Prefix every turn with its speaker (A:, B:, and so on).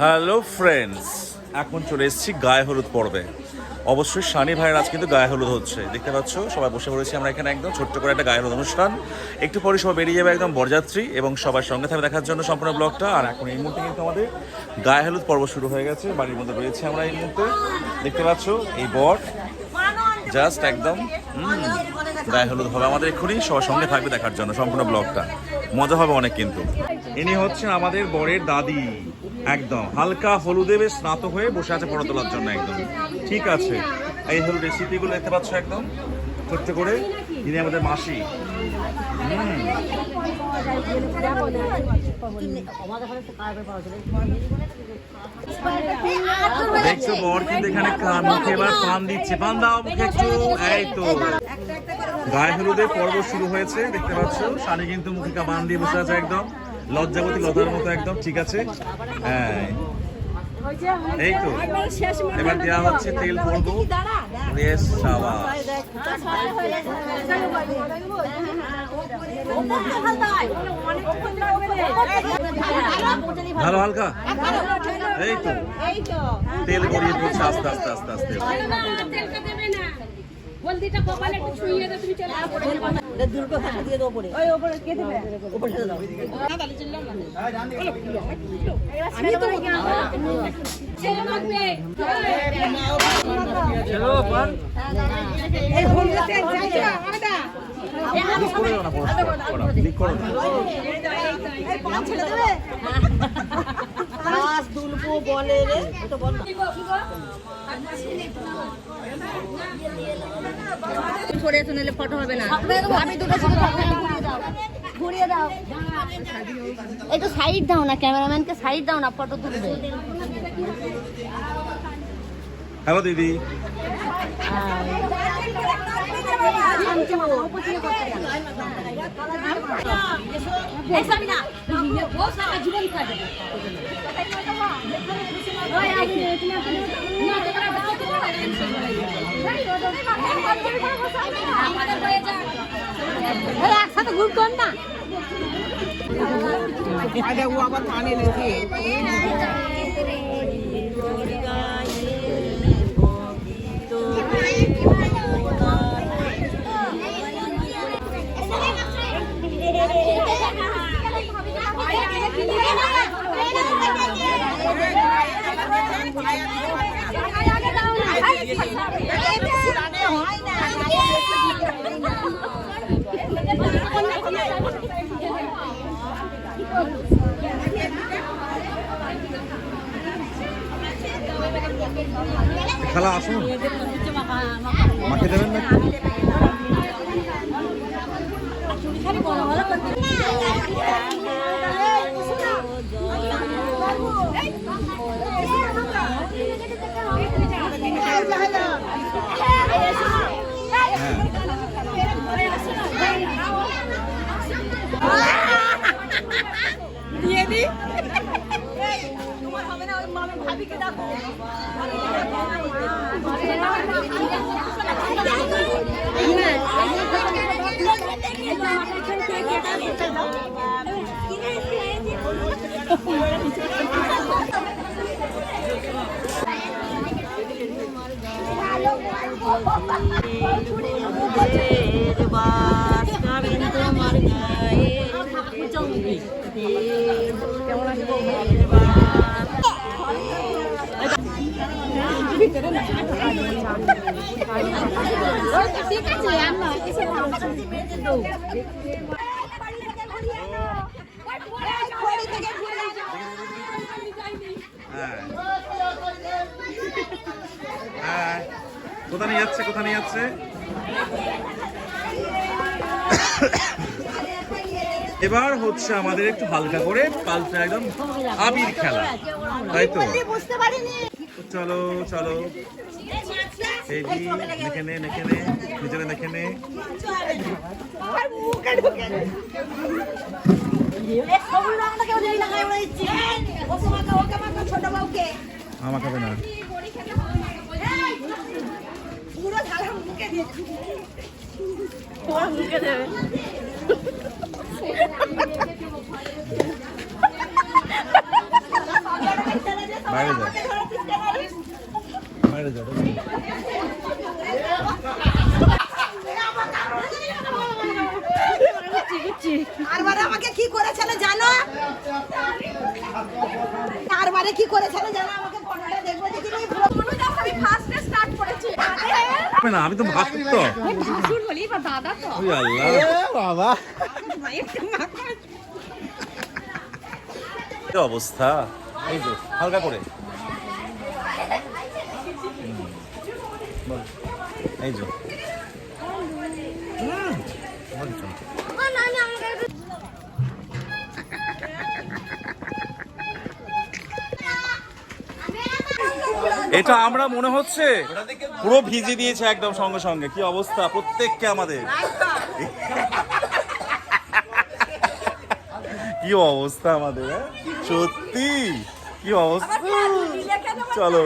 A: Hello friends, এখন চলে এসেছি গায়ে হলুদ পর্বে। অবশ্যই শানি ভাইয়ের আজ কিন্তু গায়ে হলুদ হচ্ছে, দেখতে পাচ্ছ সবাই বসে পড়েছি আমরা এখানে একদম ছোট্ট করে একটা গায়ে হলুদ অনুষ্ঠান। একটু পরে সবাই বেরিয়ে যাবে একদম বরযাত্রী এবং সবার সঙ্গে থাকবে দেখার জন্য সম্পূর্ণ ব্লগটা। আর এখন এই মুহূর্তে কিন্তু আমাদের গায়ে হলুদ পর্ব শুরু হয়ে গেছে, বাড়ির মধ্যে রয়েছে আমরা এই মুহূর্তে। দেখতে পাচ্ছ এই বর জাস্ট একদম গায়ে হলুদ হবে আমাদের এক্ষুনি, সবার সঙ্গে থাকবে দেখার জন্য সম্পূর্ণ ব্লগটা, মজা হবে অনেক। কিন্তু ইনি হচ্ছেন আমাদের বরের দাদি, একদম হালকা হলুদে বেশ স্নাত হয়ে বসে আছে ফটো তোলার জন্য একদম। ঠিক আছে, এই হলুদ রেসিপিগুলো দেখতে পাচ্ছ একদম ছোট্ট করে। ইনি আমাদের মাসি। দেখছো বর কিন্তু এখানে মুখে এবার পান দিচ্ছে, পান দাও মুখে একটু। এই তো গায়ে হলুদের পর্ব শুরু হয়েছে, দেখতে পাচ্ছ শানি কিন্তু মুখে পান দিয়ে বসে আছে একদম লজ্জাবতী লতার মতো একদম। ঠিক আছে, হ্যাঁ এই তো এবার দেওয়া হচ্ছে তেল পড়বো। ভালো হালকা, এই তো তেল গড়িয়ে পড়ছে আস্তে আস্তে আস্তে আস্তে। হলদিটা কপালে একটু ছুঁইয়ে দাও, তুমি চলে আসো ওটা দুর্গা ভাষা দিয়ে দাও উপরে, ওই উপরে কে দেবে উপরে দাও না, তাহলে চিল্লাম না। আমি তো চলো লাগবে, চলো পর এই হলদিটা যাইছো আমাটা এখানে করে না, ক্লিক করো এই পাঁচ ছেড়ে দেবে পাঁচ দুলবো বলে রে, এটা বল না করে শুনলে ফটো হবে না। আমি দুটো ঘুরিয়ে দাও, একটু সাইড দাও না, ক্যামেরাম্যানকে সাইড দাও না, ফটো তুলবে। হ্যালো দিদি, একসাথে ঘুর কর না, ও আবার পানি লেগে খালা আসুন, মাকে দেবেন না দিয়ে দি তোমার হবে না, ওই মামি ভাবিকে ডাকো। ঠিক আছে, কোথা নিয়ে যাচ্ছে, কোথা নিয়ে যাচ্ছে? এবার হচ্ছে আমাদের একটু হালকা করে পাল্টা একদম আবির খেলা, তাই তো? চলো চলো বেবি দেখে নে ভিতরে দেখে নে। আমার খাবে না। বাইরে যা, বাইরে যা।
B: আরবারে আমাকে কি করেছিল জানো? আরবারে কি করেছিল জানো? আমাকে ফটোটা দেখবো দেখিনি আমি ফার্স্টে স্টার্ট করেছি।
A: না আমি তো ভাত তো
B: ভাসুর বলি বা দাদা তো।
A: ওই আল্লাহ
C: বাবা
A: কি অবস্থা। এই তো হালকা করে বল। এই যে এটা আমরা মনে হচ্ছে পুরো ভিজে দিয়েছে একদম সঙ্গে সঙ্গে। কি অবস্থা প্রত্যেককে আমাদের, কি অবস্থা আমাদের, সত্যি কি অবস্থা। চলো।